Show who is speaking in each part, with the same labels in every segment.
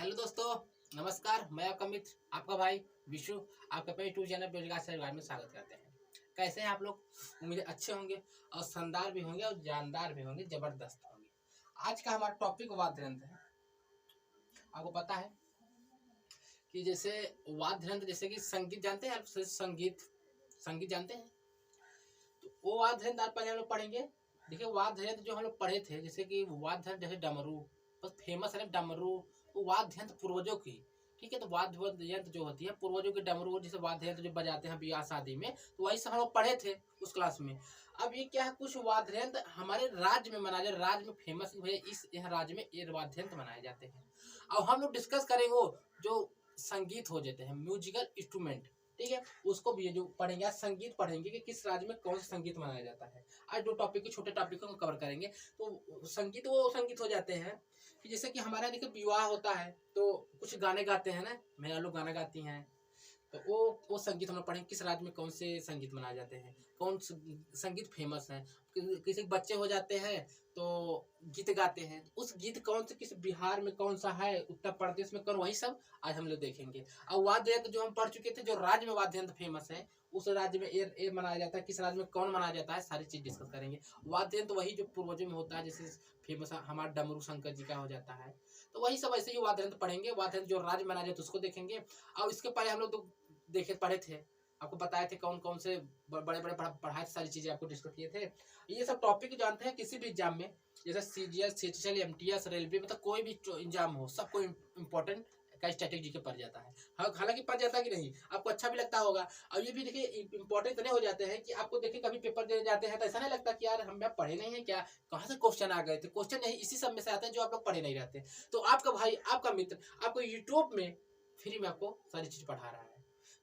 Speaker 1: Hello दोस्तों, नमस्कार। मैं आपका मित्र, आपका भाई विशु, आपका अपने यूट्यूब चैनल बेरोजगार से रोजगार में स्वागत करते हैं। कैसे हैं आप लोग? उम्मीद है अच्छे होंगे और शानदार भी होंगे और जानदार भी होंगे, जबरदस्त होंगे। आज का हमारा टॉपिक वाद्य यंत्र है। आपको पता है कि जैसे वाद्य यंत्र, जैसे कि संगीत जानते हैं आप? संगीत संगीत जानते हैं तो वो वाद्य यंत्र पहले हम लोग पढ़ेंगे। देखिए, वाद्य यंत्र जो हम लोग पढ़े थे, जैसे कि वाद्य यंत्र जैसे डमरू, बस फेमस है ना डमरू। वो वाद्य यंत्र पूर्वजों की, ठीक है। तो वाद्य यंत्र जो होती है पूर्वजों के डमरू, जैसे वाद्य यंत्र जो बजाते हैं ब्याह शादी में, तो वही सब हम लोग पढ़े थे उस क्लास में। अब ये क्या है, कुछ वाद्य यंत्र हमारे राज्य में मनाया जाए, राज्य में फेमस है, इस यह राज्य में ये वाद्य यंत्र मनाए जाते हैं। अब हम लोग डिस्कस करेंगे वो जो संगीत हो जाते हैं, म्यूजिकल इंस्ट्रूमेंट, ठीक है। उसको भी ये जो पढ़ेंगे, आज संगीत पढ़ेंगे कि किस राज्य में कौन सा संगीत मनाया जाता है। आज दो टॉपिक के छोटे टॉपिकों को कवर करेंगे। तो संगीत वो संगीत हो जाते हैं कि जैसे कि हमारा देखिए विवाह होता है तो कुछ गाने गाते हैं ना, महिला लोग गाना गाती हैं। तो वो संगीत हम लोग पढ़ेंगे, किस राज्य में कौन से संगीत मनाए जाते हैं, कौन संगीत फेमस है। किसी बच्चे हो जाते हैं तो गीत गाते हैं, उस गीत कौन से, किस बिहार में कौन सा है, उत्तर प्रदेश में कौन, वही सब आज हम लोग देखेंगे। और वाद्य यंत्र जो हम पढ़ चुके थे, जो राज्य में वाद्य यंत्र फेमस है, उस राज्य में ये मनाया जाता है, किस राज्य में कौन मनाया जाता है, सारी चीज डिस्कस करेंगे। वाद्य यंत्र वही जो पूर्वजों में होता है, जैसे फेमस हमारा डमरू शंकर जी का हो जाता है, तो वही सब ऐसे ही वाद्य यंत्र पढ़ेंगे। वाद्य यंत्र जो राज्य मनाया जाता है उसको देखेंगे। और इसके पहले हम लोग तो देखे पढ़े थे, आपको बताए थे कौन कौन से बड़े बड़े पढ़ाए थे, सारी चीजें आपको डिस्कस किए थे। ये सब टॉपिक जानते हैं, किसी भी एग्जाम में, जैसे सीजीएल, सीएचएल, एमटीएस, रेलवे, मतलब कोई भी एग्जाम हो, सबको इम्पोर्टेंट का स्ट्रेटेजी के पड़ जाता है। हालांकि पड़ जाता है कि नहीं, आपको अच्छा भी लगता होगा। और ये भी देखिए इंपॉर्टेंट इतने हो जाते हैं कि आपको देखिए कभी पेपर देने जाते हैं तो ऐसा नहीं लगता कि यार हम पढ़े नहीं है क्या, कहाँ से क्वेश्चन आ गए थे। क्वेश्चन नहीं, इसी सब में से आते हैं जो आप लोग पढ़े नहीं रहते। तो आपका भाई, आपका मित्र आपको यूट्यूब में फ्री में आपको सारी चीज पढ़ा रहा है।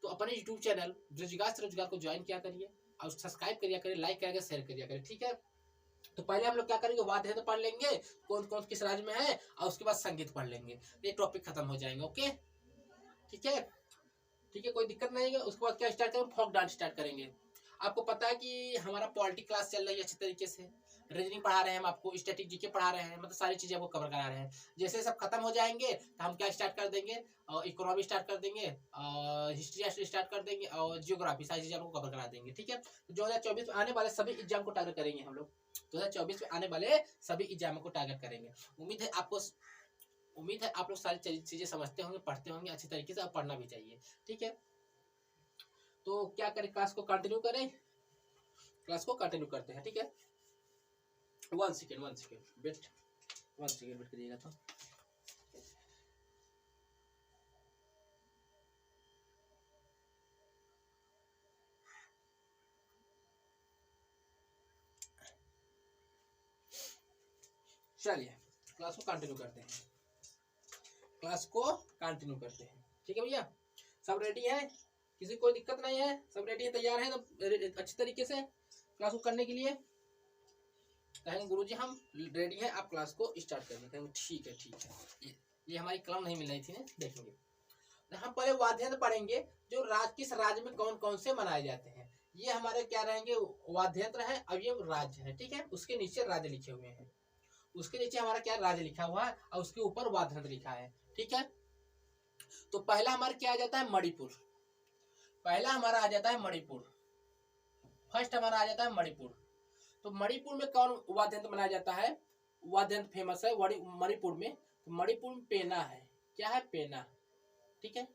Speaker 1: तो अपने यूट्यूब चैनल रोजगार से रोजगार को ज्वाइन किया करिए और सब्सक्राइब करिए करिए, लाइक करिए, शेयर करिए करिए, ठीक है। तो पहले हम लोग क्या करेंगे, वाद्य यंत्र पढ़ लेंगे, कौन कौन किस राज्य में है, और उसके बाद संगीत पढ़ लेंगे। ये टॉपिक खत्म हो जाएंगे। ओके, ठीक है, ठीक है, कोई दिक्कत नहीं है। उसके बाद क्या स्टार्ट करेंगे, फोक डांस स्टार्ट करेंगे। आपको पता है कि हमारा पॉलिटिक क्लास चल रही है अच्छे तरीके से, रीजनिंग पढ़ा रहे हैं हम आपको, स्टैटिक जीके पढ़ा रहे हैं, मतलब सारी चीजें आपको कवर करा रहे हैं। जैसे सब खत्म हो जाएंगे तो हम क्या स्टार्ट कर देंगे, इकोनॉमी स्टार्ट कर देंगे, हिस्ट्री स्टार्ट कर देंगे, और जियोग्राफी, सारी चीजें आपको कवर करा देंगे, ठीक है। 2024 में आने वाले सभी एग्जाम को टारगेट करेंगे हम लोग। 2024 में आने वाले सभी एग्जाम को टारगेट करेंगे। उम्मीद है आप लोग सारी चीजें समझते होंगे, पढ़ते होंगे अच्छी तरीके से, और पढ़ना भी चाहिए, ठीक है। तो क्या करें, क्लास को कंटिन्यू करें, क्लास को कंटिन्यू करते हैं, ठीक है। One second wait, 1 second wait करिएगा। तो चलिए क्लास को कंटिन्यू करते हैं, क्लास को कंटिन्यू करते हैं, ठीक है भैया। सब रेडी है, किसी कोई दिक्कत नहीं है, सब रेडी है, तैयार है तो अच्छी तरीके से क्लास को करने के लिए कहेंगे गुरुजी हम रेडी हैं, आप क्लास को स्टार्ट करेंगे। कहेंगे ठीक है ठीक है। ये हमारी कलम नहीं मिल रही थी ना, देखेंगे। हम पहले वाद्य यंत्र पढ़ेंगे जो किस राज्य में कौन कौन से मनाए जाते हैं। ये हमारे क्या रहेंगे, वाद्य यंत्र है, अब ये राज्य है, ठीक है। उसके नीचे राज्य लिखे हुए हैं, उसके नीचे हमारा क्या राज्य लिखा हुआ है, और उसके ऊपर वाद्य यंत्र लिखा है, ठीक है। तो पहला हमारा क्या आ जाता है, मणिपुर। पहला हमारा आ जाता है मणिपुर, फर्स्ट हमारा आ जाता है मणिपुर। तो मणिपुर में कौन वाद्य यंत्र मनाया जाता है, वाद्य यंत्र फेमस है मणिपुर में। तो मणिपुर में पेना है, क्या है, पेना, ठीक है।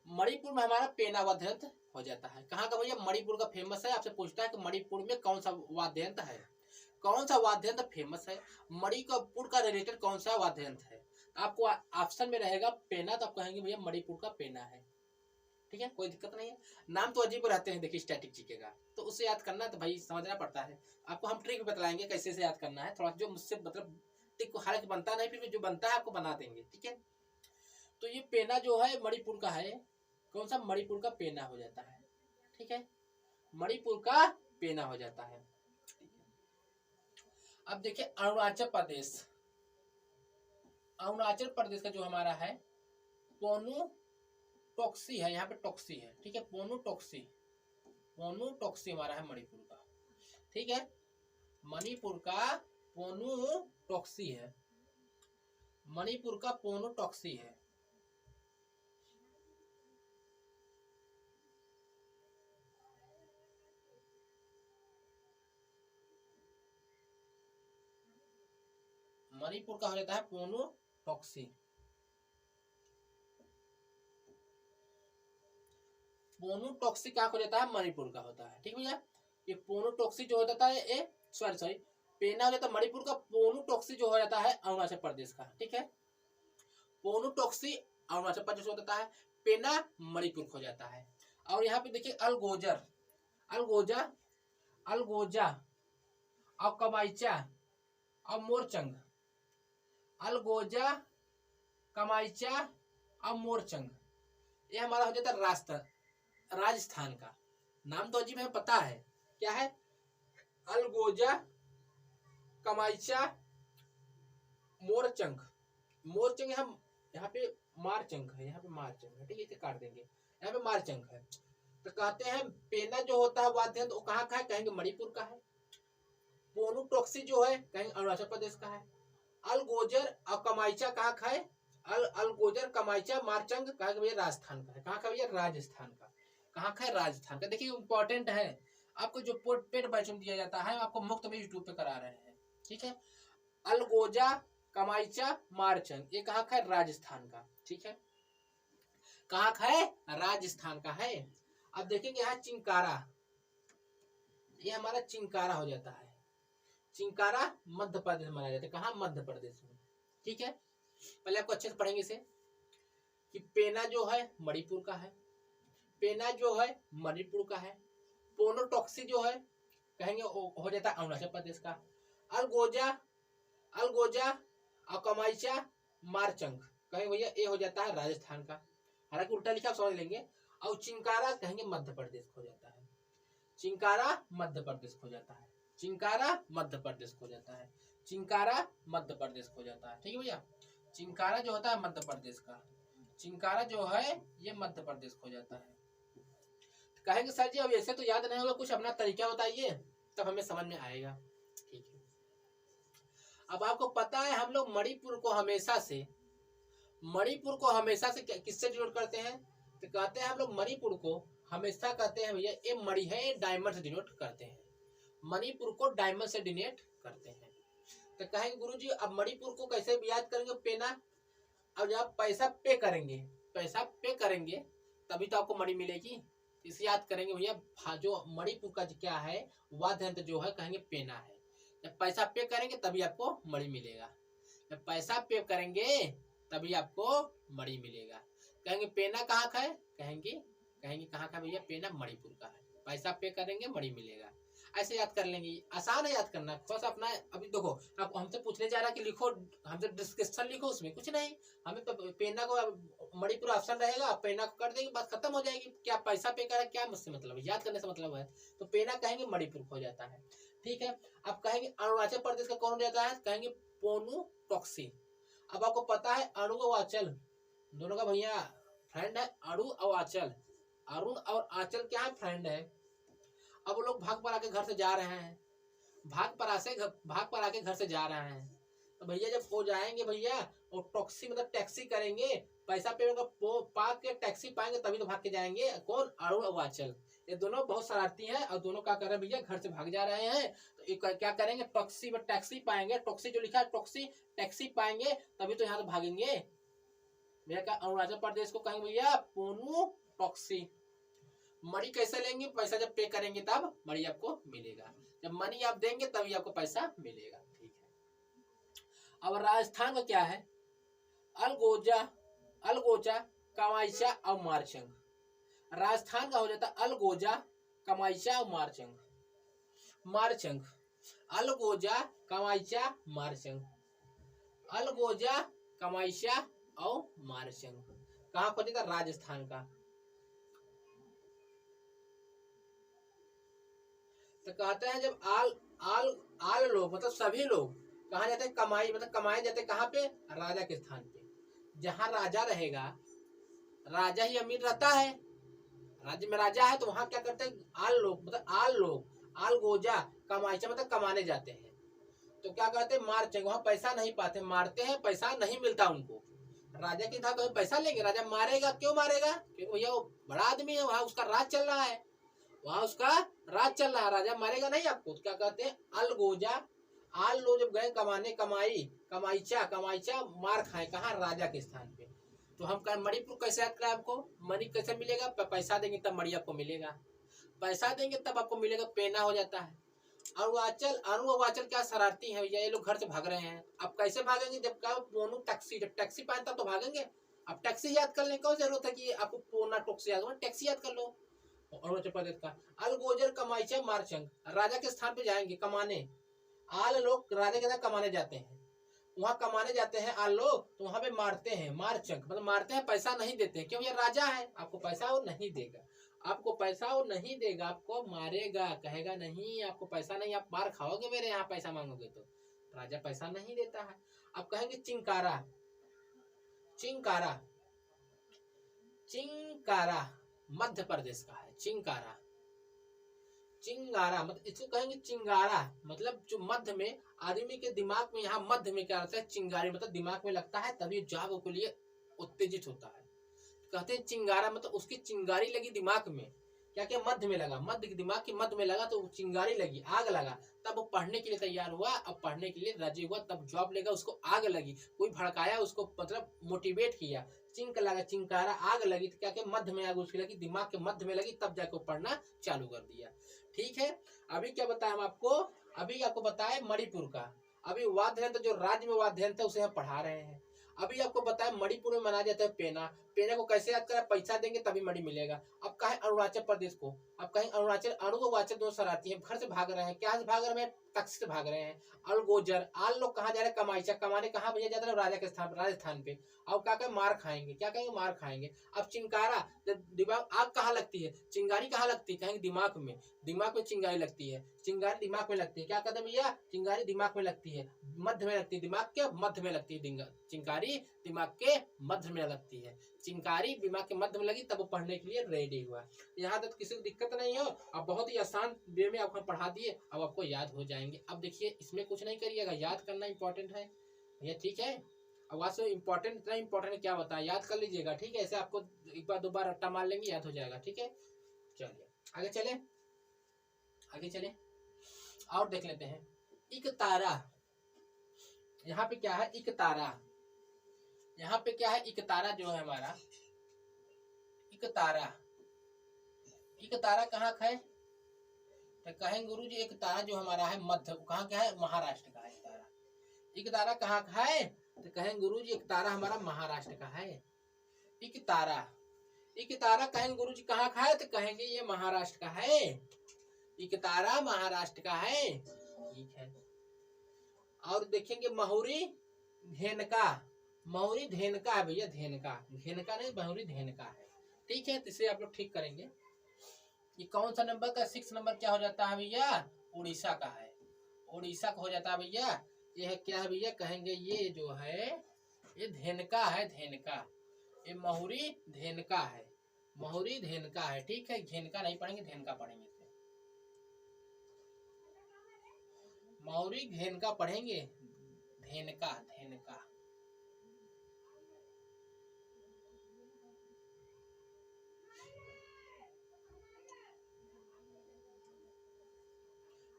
Speaker 1: मणिपुर में हमारा पेना वाद्य यंत्र हो जाता है। कहाँ का भैया, मणिपुर का फेमस है। आपसे पूछता है कि मणिपुर में कौन सा वाद्य यंत्र है, कौन सा वाद्य यंत्र फेमस है, मणिपुर का रिलेटेड कौन सा वाद्य यंत्र है। आपको ऑप्शन में रहेगा पेना, तो आप कहेंगे भैया मणिपुर का पेना है, ठीक है, कोई दिक्कत नहीं है। नाम तो अजीब रहते हैं देखिए स्टैटिक जीके का, तो उसे याद करना तो भाई समझना पड़ता है। आपको हम ट्रिक बतलाएंगे कैसे से याद करना है, थोड़ा जो मुझसे मतलब ट्रिक हालांकि बनता नहीं, फिर जो बनता है आपको बना देंगे, ठीक है। तो ये पेना जो है मणिपुर का है, कौन सा, मणिपुर का पेना हो जाता है, ठीक है, मणिपुर का पेना हो जाता है। अब देखिए अरुणाचल प्रदेश, अरुणाचल प्रदेश का जो हमारा है पोनु टॉक्सी है, यहाँ पे टॉक्सी है, ठीक है, पोनु टॉक्सी, पोनु टॉक्सी हमारा है मणिपुर का, ठीक है। मणिपुर का पोनु टॉक्सी है। मणिपुर का पोनोटॉक्सी है। मणिपुर का हो जाता है पोनोटॉक्सी। पोनोटॉक्सी क्या हो जाता है, मणिपुर का होता है। ठीक भैया, ये पोनोटॉक्सी जो होता है ये सॉरी पेना हो जाता है मणिपुर का, पोनोटॉक्सी जो हो जाता है अरुणाचल प्रदेश का। ठीक है, पोनोटॉक्सी अरुणाचल प्रदेश होता है, पेना मणिपुर हो जाता है। और यहाँ पे देखिए अलगोजर, अलगोजा, अलगोजा और कमाइचा और मोरचंग, अलगोजा, कमाइचा और मोरचंग, ये हमारा हो जाता है राजस्थान का। नाम तो अजीब है, पता है क्या है, अलगोजा, कमाइचा, मोरचंग। मोरचंग यहाँ पे मारचंग है, यहाँ पे मारचंग है। ठीक है, इसे काट देंगे, यहाँ पे मारचंग है। तो कहते हैं पेना जो होता है वाद्य यंत्र, कहाँ का है, कहेंगे मणिपुर का है। पोनोटॉक्सी जो है कहेंगे अरुणाचल प्रदेश का है। अलगोजर और कमाइचा कहाँ का है, अलगोजर, कमाइचा, मारचंग कहा भैया राजस्थान का है। कहाँ का भैया, राजस्थान का। कहाँ का है, राजस्थान का। देखिए इंपॉर्टेंट है, आपको जो पेड बैच में दिया जाता है आपको मुफ्त में यूट्यूब पे करा रहे हैं। ठीक है, अलगोजा, कमाइचा, मारचंग, ये कहाँ का है, राजस्थान का। ठीक है, कहाँ का है, राजस्थान का है। अब देखेंगे यहाँ चिंकारा, ये हमारा चिंकारा हो जाता है। चिंकारा मध्य प्रदेश में मनाया जाता है। कहाँ, मध्य प्रदेश में। ठीक है, पहले आपको अच्छे से पढ़ेंगे इसे कि पेना जो है मणिपुर का है, पेना जो है मणिपुर का है। पोनोटॉक्सी जो है कहेंगे हो जाता है अरुणाचल प्रदेश का। अलगोजा, अलगोजा और कमाइचा, मारचंग कहेंगे भैया ये हो जाता है राजस्थान का। हालांकि उल्टा लिखा आप समझ लेंगे। और चिंकारा कहेंगे मध्य प्रदेश हो जाता है। चिंकारा मध्य प्रदेश हो जाता है। चिंकारा मध्य प्रदेश हो जाता है। चिंकारा मध्य प्रदेश हो जाता है। ठीक है भैया, चिंकारा जो होता है मध्य प्रदेश का, चिंकारा जो है ये मध्य प्रदेश हो जाता है। कहेंगे सर जी अब ऐसे तो याद नहीं होगा, कुछ अपना तरीका बताइए तब हमें समझ में आएगा। ठीक है, अब आपको पता है हम लोग मणिपुर को हमेशा से किससे डिनोट करते हैं, तो कहते हैं हम लोग मणिपुर को हमेशा कहते हैं भैया ये मणि है, ये डायमंड से डिनोट करते हैं। मणिपुर को डायमंड से डिनोट करते हैं। तो कहेंगे गुरुजी अब मणिपुर को कैसे याद करेंगे, पेना। अब जब पैसा पे करेंगे तभी तो आपको मणि मिलेगी। इसे याद करेंगे भैया, जो मणिपुर का क्या है वाद्य यंत्र जो है कहेंगे पेना है। जब पैसा पे करेंगे तभी आपको मणि मिलेगा। जब पैसा पे करेंगे तभी आपको मणि मिलेगा। कहेंगे पेना कहाँ का है, कहेंगे कहाँ का भैया, पेना मणिपुर का है। पैसा पे करेंगे मणि मिलेगा। ऐसे याद कर लेंगे, आसान है याद करना। थोड़ा सा अपना अभी देखो, आप हमसे पूछने जा रहा है कि लिखो, हमसे डिस्क्रिप्शन लिखो, उसमें कुछ नहीं, हमें पेना को मणिपुर ऑप्शन रहेगा, पेना को कर देंगे, बस खत्म हो जाएगी। क्या पैसा पे करा, क्या मुझसे मतलब है, याद करने से मतलब है। तो पेना कहेंगे मणिपुर हो जाता है। ठीक है, अब कहेंगे अरुणाचल प्रदेश का कौन हो जाता है, कहेंगे पोनोटॉक्सी। अब आपको पता है अणु और आंचल दोनों का भैया फ्रेंड है, अणु और आंचल। अरुण और आंचल क्या है, फ्रेंड है। अब वो लोग भाग पर आके घर से जा रहे हैं, भाग पर आके घर से जा रहे हैं। तो भैया जब वो जाएंगे भैया, वो टॉक्सी मतलब टैक्सी करेंगे, पैसा पे पा के टैक्सी पाएंगे तभी तो भाग के जाएंगे। कौन, अरुण और आंचल। ये दोनों बहुत शरारती हैं और दोनों क्या कर रहे हैं भैया, घर से भाग जा रहे हैं। तो क्या करेंगे, टॉक्सी में टैक्सी पाएंगे, टॉक्सी जो लिखा है टॉक्सी, टैक्सी पाएंगे तभी तो यहाँ से भागेंगे भैया। अरुणाचल प्रदेश को कहेंगे भैया पोनोटॉक्सी। मणि कैसे लेंगे, पैसा जब पे करेंगे तब मणि आपको मिलेगा। जब मनी आप देंगे तभी आपको पैसा मिलेगा। ठीक है, अब राजस्थान का क्या है, अलगोजा, अलगोचा, कमाइचा और मारचंग। राजस्थान का हो जाता है अलगोजा, कमाइचा और मारचंग। मारचंग, अलगोजा, कमाइचा, मारचंग, अलगोजा, कमाइचा और मारचंग। कहाँ पर जाता, राजस्थान का। तो कहते हैं जब आल लोग मतलब सभी लोग कहाँ जाते हैं, कमाई मतलब कमाए जाते हैं कहाँ पे, राजा के स्थान पे। जहाँ राजा रहेगा, राजा ही अमीर रहता है, राज्य में राजा है, तो वहां क्या करते हैं, आल लोग मतलब आल गोजा, कमाईचा मतलब कमाने जाते हैं। तो क्या कहते हैं, मारचंग, वहाँ पैसा नहीं पाते, मारते हैं पैसा नहीं मिलता उनको। राजा की था कभी पैसा लेंगे, राजा मारेगा, क्यों मारेगा, क्योंकि भैया वो बड़ा आदमी है, वहाँ उसका राज चल रहा है, वहाँ उसका राज चल रहा है, राजा मारेगा नहीं आपको। तो क्या कहते हैं, अलगोजा, आल लोग जब गए कमाने, कमाईचा मार खाए, कहाँ, राजा के स्थान पे। तो हम कहें मणिपुर कैसे याद कराए आपको, मणि कैसे मिलेगा, पैसा देंगे तब मणि आपको मिलेगा, पैसा देंगे तब आपको मिलेगा, पेना हो जाता है। अरुणाचल क्या शरारती है भैया, ये लोग घर से भाग रहे हैं। अब कैसे भागेंगे, जब का पोनू टैक्सी, जब टैक्सी पाए तब तो भागेंगे। अब टैक्सी याद करने की जरूरत है कि आपको पोना टोक्सी याद हो, टैक्सी याद कर लो। अरुणाचल प्रदेश का अलगोजर कमाईचा मारचंग, राजा के स्थान पे जाएंगे कमाने। आल लोग राजा के साथ कमाने जाते हैं, वहां कमाने जाते हैं आल लोग, तो वहां पे मारते हैं, मारचंग मतलब मारते हैं, पैसा नहीं देते हैं, क्यों, ये राजा है, आपको पैसा वो नहीं देगा, आपको पैसा वो नहीं देगा, आपको मारेगा, कहेगा नहीं आपको पैसा नहीं, आप मार खाओगे मेरे यहाँ पैसा मांगोगे तो। राजा पैसा नहीं देता है। आप कहेंगे चिंकारा, चिंकारा, चिंकारा मध्य प्रदेश का है, चिंकारा, चिंगारा मतलब इसको कहेंगे चिंगारा, मतलब जो मध्य में आदमी के दिमाग में, यहाँ मध्य में क्या रहता है, चिंगारी मतलब दिमाग में लगता है तभी जॉब के लिए उत्तेजित होता है। कहते हैं चिंगारा मतलब उसकी चिंगारी लगी दिमाग में, क्या क्या मध्य में लगा, मध्य दिमाग के मध्य में लगा तो चिंगारी लगी, आग लगा, तब वो पढ़ने के लिए तैयार हुआ, अब पढ़ने के लिए राजी हुआ, तब जॉब लेगा, उसको आग लगी, कोई भड़काया उसको, मतलब मोटिवेट किया, चिंक लगा, चिंकारा, आग लगी, तो क्या क्या मध्य में आग उसकी लगी, दिमाग के मध्य में लगी, तब जाके पढ़ना चालू कर दिया। ठीक है, अभी क्या बताया हम आपको, अभी आपको बताया मणिपुर का, अभी वाद्य यंत्र जो राज्य में वाद्य यंत्र उसे हम पढ़ा रहे हैं। अभी आपको बताया मणिपुर में मनाया जाता है पेना, पेना को कैसे याद करा, पैसा देंगे तभी मणि मिलेगा। अब कहें अरुणाचल प्रदेश को, अब कहें अरुणाचल, अणु व वाचल दोनों शरारती हैं, घर से भाग रहे हैं, क्या से भाग रहे हैं, टैक्सी से भाग रहे हैं। अलगोजर, आल लोग कहाँ जा रहे हैं, कमाईचा, कमाने कहाँ भैया जाते हैं, राजा के स्थान, राजस्थान पे। अब क्या कहें, मार खाएंगे, क्या कहेंगे, मार खाएंगे। अब चिंकारा, दिमाग, आग कहाँ लगती है, चिंगारी कहाँ लगती है, कहेंगे दिमाग में, दिमाग में चिंगारी लगती है, चिंगारी दिमाग में लगती है, क्या कहते हैं भैया, चिंगारी दिमाग में लगती है, मध्य में लगती है, दिमाग के मध्य में लगती है, चिंगारी दिमाग के मध्य में लगती है, चिंगारी दिमाग के मध्य में लगी, तब वो पढ़ने के लिए रेडी हुआ। यहाँ तक किसी को दिक्कत नहीं हो, अब बहुत ही आसान वे में आपको पढ़ा दिए, अब आपको याद हो जाएंगे। अब देखिए इसमें कुछ नहीं करिएगा, याद करना इंपॉर्टेंट है भैया, ठीक है। अब वहाँ से इम्पोर्टेंट, इतना इम्पोर्टेंट क्या बताया, याद कर लीजिएगा, ठीक है, ऐसे आपको एक बार दो बार रट्टा मार लेंगे, याद हो जाएगा, ठीक है। चलिए आगे चले, आगे चले और देख लेते हैं। एक तारा, यहाँ पे क्या है, एक तारा, यहाँ पे क्या है, एक तारा जो है हमारा, एक तारा, एक तारा कहाँ का है, तो कहेंगे गुरु जी एक तारा जो हमारा है मध्य, कहाँ का है, महाराष्ट्र का है तारा। एक तारा कहाँ का है, तो कहेंगे गुरु जी एक तारा हमारा महाराष्ट्र का है। एक तारा, एक तारा कहेंगे गुरु जी कहाँ का है, तो कहेंगे ये महाराष्ट्र का है, एक तारा महाराष्ट्र का है, ठीक है। और देखेंगे महुरी धेनका, महुरी धेनका है भैया, धेनका, धेनका नहीं महुरी धेनका है, ठीक है। इसे आप लोग ठीक करेंगे। ये कौन सा नंबर का, 6 नंबर क्या हो जाता है भैया, उड़ीसा का है, उड़ीसा का हो जाता है भैया। ये है क्या है भैया, कहेंगे ये जो है ये धेनका है, धेनका, ये महुरी धेनका है, महुरी धेनका है, ठीक है। घेनका नहीं पढ़ेंगे, धेनका पढ़ेंगे, महुरी घेनका पढ़ेंगे, धेनका, धेनका।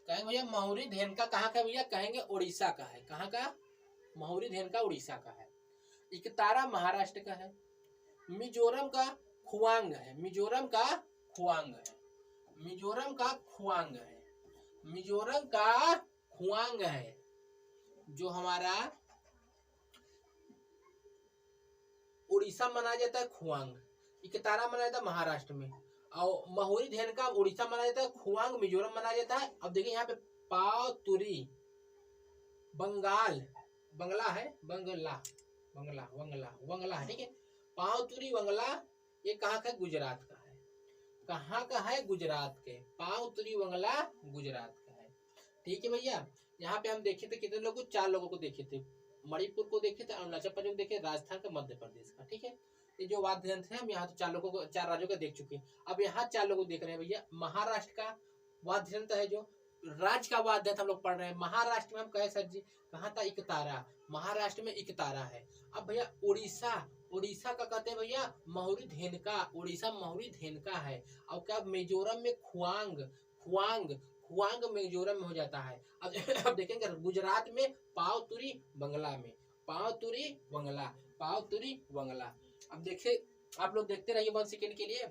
Speaker 1: कहेंगे भैया महुरी धेनका कहाँ का है भैया, कहेंगे उड़ीसा का है, कहाँ का, महुरी धेनका उड़ीसा का है। एक तारा महाराष्ट्र का है। मिजोरम का खुआंग है, मिजोरम का खुआंग है, मिजोरम का खुआंग है, मिजोरम का खुआंग है। जो हमारा उड़ीसा मनाया जाता है खुआंग, इकतारा मनाया जाता है महाराष्ट्र में, और महुरी धेनका उड़ीसा मनाया जाता है, खुआंग मिजोरम मनाया जाता है। अब देखिए यहाँ पे पावतुरी बंगाल, बंगला है, बंगला, बंगला, वंगला, वंगला है, ठीक है। पावतुरी वंगला ये कहाँ का, गुजरात का है, कहाँ का है, गुजरात के, पावतुरी वंगला गुजरात का है, ठीक है भैया। यहाँ पे हम देखे थे कितने लोगों को, 4 लोगों को देखे थे, मणिपुर को देखे थे, अरुणाचल प्रदेश देखे, राजस्थान का, मध्य प्रदेश का, ठीक है। ये जो वाद्य यंत्र है हम यहाँ तो 4 लोगों को, 4 राज्यों का देख चुके हैं। अब यहाँ 4 लोगों को देख रहे हैं भैया। महाराष्ट्र का वाद्य यंत्र है जो राज्य का वो अध्ययन हम लोग पढ़ रहे हैं। महाराष्ट्र में हम कहे सर जी कहाँ था, एकतारा, महाराष्ट्र में एकतारा है। अब भैया उड़ीसा, उड़ीसा का कहते हैं भैया महुरी धेनका, उड़ीसा महुरी धेनका है। और क्या मिजोरम में खुआंग, खुआंग, खुआंग मिजोरम में हो जाता है। अब देखेंगे गुजरात में पावतुरी बंगला में, पावतुरी बंगला, पावतुरी बंगला। अब देखिए आप लोग देखते रहिए 1 सेकेंड के लिए,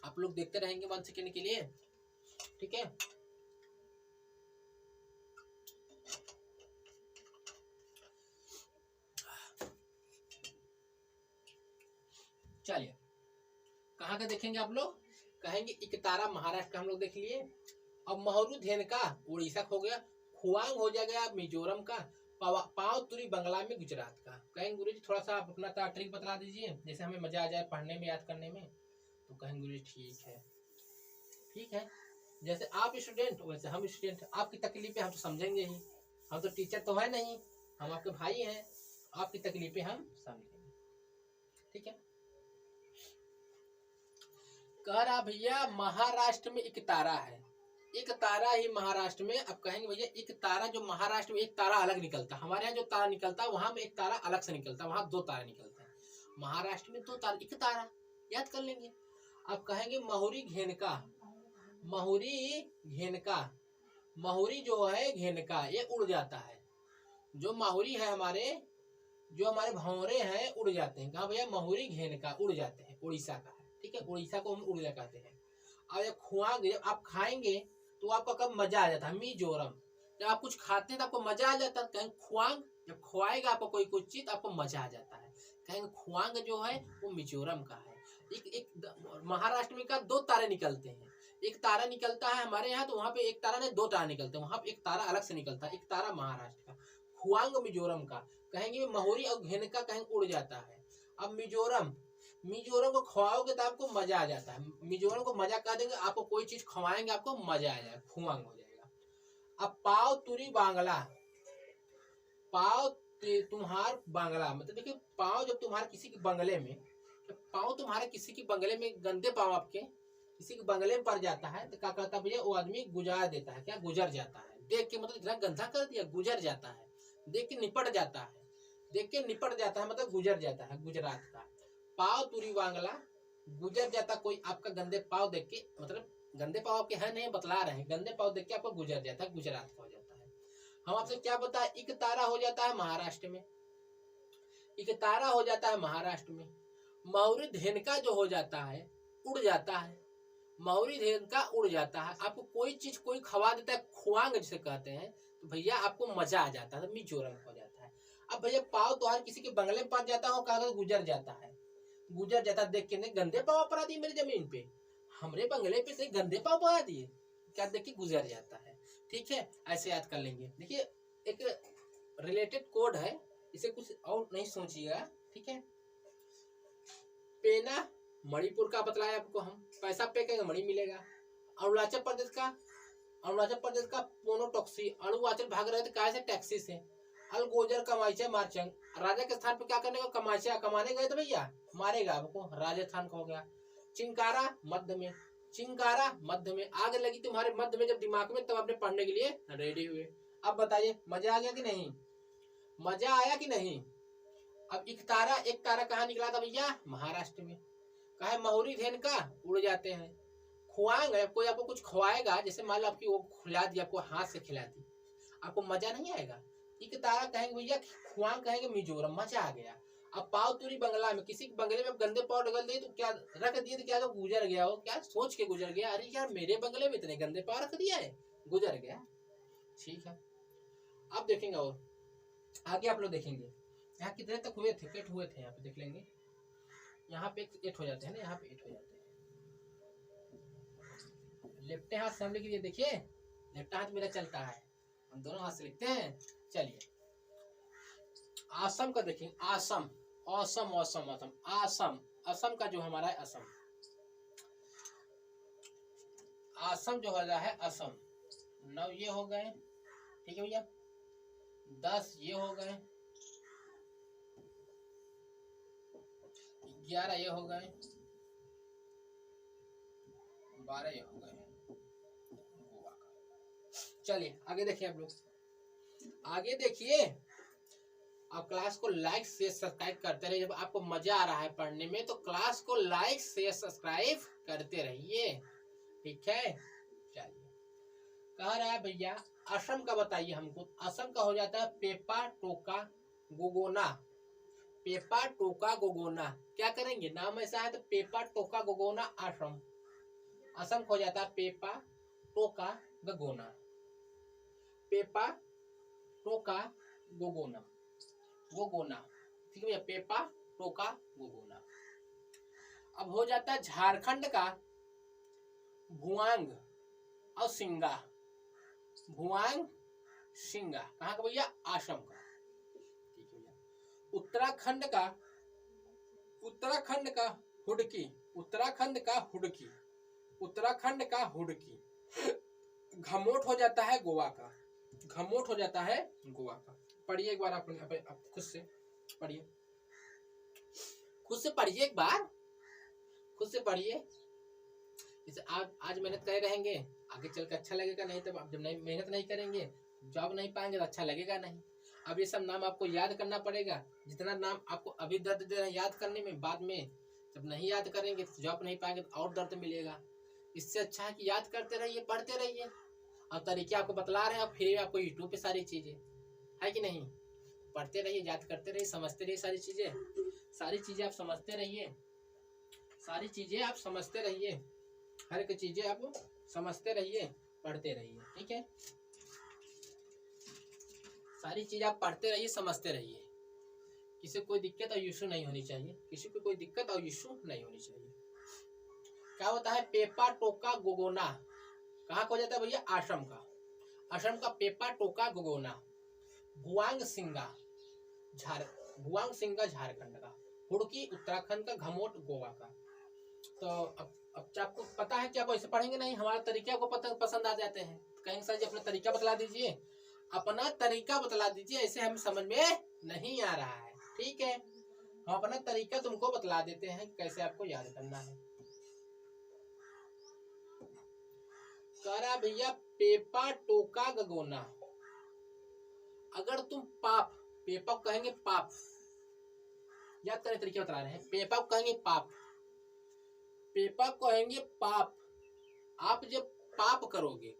Speaker 1: आप लोग देखते रहेंगे 1 सेकेंड के लिए, ठीक है। चलिए कहाँ का देखेंगे आप लोग, कहेंगे एकतारा महाराष्ट्र का हम लोग देख लिए। अब महुरू धेनका उड़ीसा हो गया, खुआंग हो जाएगा मिजोरम का, पावतुरी बंगला में गुजरात का। कहेंगे गुरु जी थोड़ा सा आप अपना ट्रिक बता दीजिए जैसे हमें मजा आ जाए पढ़ने में, याद करने में। तो कहेंगे गुरु जी ठीक है, ठीक है, जैसे आप स्टूडेंट वैसे हम स्टूडेंट, आपकी तकलीफें हम तो समझेंगे ही, हम तो टीचर तो है नहीं, हम आपके भाई हैं, आपकी तकलीफें हम समझेंगे, ठीक है। कह रहा भैया महाराष्ट्र में एक तारा है, एक तारा ही महाराष्ट्र में। अब कहेंगे भैया एक तारा जो महाराष्ट्र में, एक तारा अलग निकलता, हमारे यहाँ जो तारा निकलता वहां में एक तारा अलग से निकलता, वहां 2 तारे निकलते हैं, महाराष्ट्र में 2 तारा, एक तारा याद कर लेंगे। अब कहेंगे महुरी घेनका, महुरी घेनका, महुरी जो है घेनका ये उड़ जाता है, जो माहुरी है हमारे, जो हमारे भंवरे हैं उड़ जाते हैं। कहा भैया महुरी घेनका उड़ जाते हैं, उड़ीसा का है, ठीक है, उड़ीसा को हम उड़िया कहते हैं। और खुआंग जब आप खाएंगे तो आपका कब मजा आ जाता है, मिजोरम, जब आप कुछ खाते हैं तो आपको मजा आ जाता है। कहेंगे खुआंग, जब खुआएगा आपको कोई कुछ चीज आपको मजा आ जाता है। कहेंगे खुआंग जो है वो मिजोरम का है। एक महाराष्ट्र में का 2 तारे निकलते हैं, एक तारा निकलता है हमारे यहाँ, तो वहाँ पे एक तारा नहीं 2 तारा निकलते हैं, वहाँ पे एक तारा अलग से निकलता है, एक तारा महाराष्ट्र का, खुआंग मिजोरम का। कहेंगे महुरी और घेनका कहेंगे उड़ जाता है। अब मिजोरम, मिजोरम को खवाओगे तो आपको मजा आ जाता है, मिजोरम को मजा कर देंगे, आपको कोई चीज खवाएंगे आपको मजा आ जाएगा, खुआंग हो जाएगा। अब पाव तुरी बांग्ला, पाव तुम्हार बांग्ला, मतलब देखिए पाव जब तुम्हारे किसी के बंगले में, पाव तुम्हारे किसी के बंगले में, गंदे पाव आपके किसी के बंगले में पड़ जाता है तो क्या कहता है भैया वो आदमी गुजार देता है, क्या गुजर जाता है। देख के मतलब इतना गंदा कर दिया, गुजर जाता है, देख के निपट जाता है, देख के निपट जाता है मतलब गुजर जाता है, गुजरात का। पाव तुरी बांग्ला, गुजर जाता कोई आपका गंदे पाव देख के, मतलब गंदे पाव आपके है नहीं बतला रहे हैं, गंदे पाव देख के आपको गुजर जाता है, गुजरात का हो जाता है। हम आपसे क्या बताए, एक तारा हो जाता है महाराष्ट्र में, एक तारा हो जाता है महाराष्ट्र में। महुरी धेनका जो हो जाता है उड़ जाता है, महुरी धेनका उड़ जाता है, आपको कोई चीज कोई खवा देता है, खुआंग जिसे कहते हैं, तो भैया आपको मजा आ जाता है, मिजोरम हो जाता है। अब भैया पाव तो हर किसी के बंगले में पड़ जाता हो, कहा गुजर जाता है, गुजर जाता, देख के नहीं गंदे पाव पड़ा दिए मेरी जमीन पे, हमरे बंगले पे से गंदे पाव पड़ा दिए, क्या देख के गुजर जाता है, ठीक है। ऐसे याद कर लेंगे। देखिए एक रिलेटेड कोड है, इसे कुछ और नहीं सोचिएगा, ठीक है। पेना मणिपुर का बतलाया आपको हम, पैसा पे करेंगे मणि मिलेगा। अरुणाचल प्रदेश का, अरुणाचल प्रदेश का पोनोटॉक्सी, अरुणाचल भाग रहे थे कहा से टैक्सी से। अलगोजर कमाइचा मारचंग, राजा के स्थान पे क्या करने को, कमाइचा कमाने गए थे भैया, मारेगा आपको, राजस्थान का हो गया। चिंकारा मध्य में, चिंकारा मध्य में, आग लगी तुम्हारे मध्य में जब दिमाग में, तब आपने पढ़ने के लिए रेडी हुए। अब बताइए मजा आ गया कि नहीं, मजा आया कि नहीं। अब एक तारा कहाँ निकला था भैया, महाराष्ट्र में। कहा महुरी धेनका उड़ जाते हैं, खुआंग है कोई आपको कुछ खवाएगा, जैसे मान लो आपकी वो खिला दी, आपको हाथ से खिला दी, आपको मजा नहीं आएगा। एक तारा कहेंगे भैया, खुआंग कहेंगे मिजोरम, मजा आ गया। अब पाव तुरी बंगला में, किसी के बंगले में गंदे पाव डगल दिए तो क्या रख दिए, तो क्या तो गुजर गया हो, क्या सोच के गुजर गया, अरे यार मेरे बंगले में इतने गंदे पाव रख दिया है, गुजर गया, ठीक है। अब देखेंगे और आगे आप लोग देखेंगे यहाँ कितने तक हुए थे, केट हुए थे, यहाँ पे देख लेंगे, यहाँ पे 8 हो जाते हैं ना, यहाँ पे 8 हो जाते हैं। लेफ्ट हाथ से हम लिख दिए, देखिए लेफ्ट हाथ मेरा चलता है, हम दोनों हाथ से लिखते हैं। चलिए आसम का देखेंगे, Assam, awesome awesome awesome, Assam, Assam का जो हमारा है असम, आसम जो हो रहा है असम। 9 ये हो गए, ठीक है भैया, 10 ये हो गए, 11 ये हो गए, 12 ये हो गए, गोवा का। चलिए आगे देखिए आप लोग, आगे देखिए। आप क्लास को लाइक शेयर सब्सक्राइब करते रहिए। जब आपको मजा आ रहा है पढ़ने में तो क्लास को लाइक शेयर सब्सक्राइब करते रहिए, ठीक है। चलिए, कह रहा है भैया असम का बताइए हमको। असम का हो जाता है पेपा टोका गोगोना। पेपा टोका गोगोना क्या करेंगे, नाम ऐसा है तो पेपा टोका गोगोना असम। असम को हो जाता है पेपा टोका गोगोना। पेपा टोका गोगोना, गोगोना, ठीक है भैया, पेपा टोका गोगोना। अब हो जाता है झारखंड का भुआंग और सिंगा। भुआंग सिंगा कहाँ का भैया, आसम का, ठीक है भैया। उत्तराखंड का, उत्तराखंड का हुडकी। उत्तराखंड का हुडकी, उत्तराखंड का हुडकी। घमोट हो जाता है गोवा का, घमोट हो जाता है गोवा का। पढ़िए एक बार अपने आप खुद से पढ़िए, खुद से पढ़िए एक बार, खुद से पढ़िए। जैसे आज मेहनत करे रहेंगे, आगे चल के अच्छा लगेगा, नहीं तो अब जब नहीं मेहनत नहीं करेंगे, जॉब नहीं पाएंगे तो अच्छा लगेगा नहीं। अब ये सब नाम आपको याद करना पड़ेगा। जितना नाम आपको अभी दर्द दे रहे हैं याद करने में, बाद में जब नहीं याद करेंगे तो जॉब नहीं पाएंगे तो और दर्द मिलेगा। इससे अच्छा है कि याद करते रहिए, पढ़ते रहिए। और तरीके आपको बतला रहे हैं, और फिर आपको यूट्यूब पे सारी चीजें है कि नहीं। पढ़ते रहिए, याद करते रहिए, समझते रहिए सारी चीजें आप समझते रहिए, सारी चीजें आप समझते रहिए, हर एक चीजें आप समझते रहिए, पढ़ते रहिए, ठीक है। सारी चीज आप पढ़ते रहिए, समझते रहिए। किसी को कोई दिक्कत और इशू नहीं होनी चाहिए, किसी को कोई दिक्कत और इशू नहीं होनी चाहिए। क्या होता है पेपा टोका गोगोना, कहाँ को जाता है भैया, असम का। असम का पेपा टोका गोगोना। भुआंग सिंगा भुआंग सिंगा झारखंड का। हुड़की उत्तराखंड का। घमोट गोवा का। तो अब आपको पता है कि आप ऐसे पढ़ेंगे नहीं, हमारा तरीके आपको पसंद आ जाते हैं। कहेंगे सर जी अपना तरीका बतला दीजिए, अपना तरीका बतला दीजिए, ऐसे हम समझ में नहीं आ रहा है, ठीक है। हम अपना तरीका तुमको बतला देते हैं कैसे आपको याद करना है। करा भैया पेपा टोका गगोना। अगर तुम पाप, पेपा कहेंगे पाप, याद करने तरीके बता रहे हैं। पेपा कहेंगे पाप, पेपा कहेंगे पाप। आप जब पाप करोगे,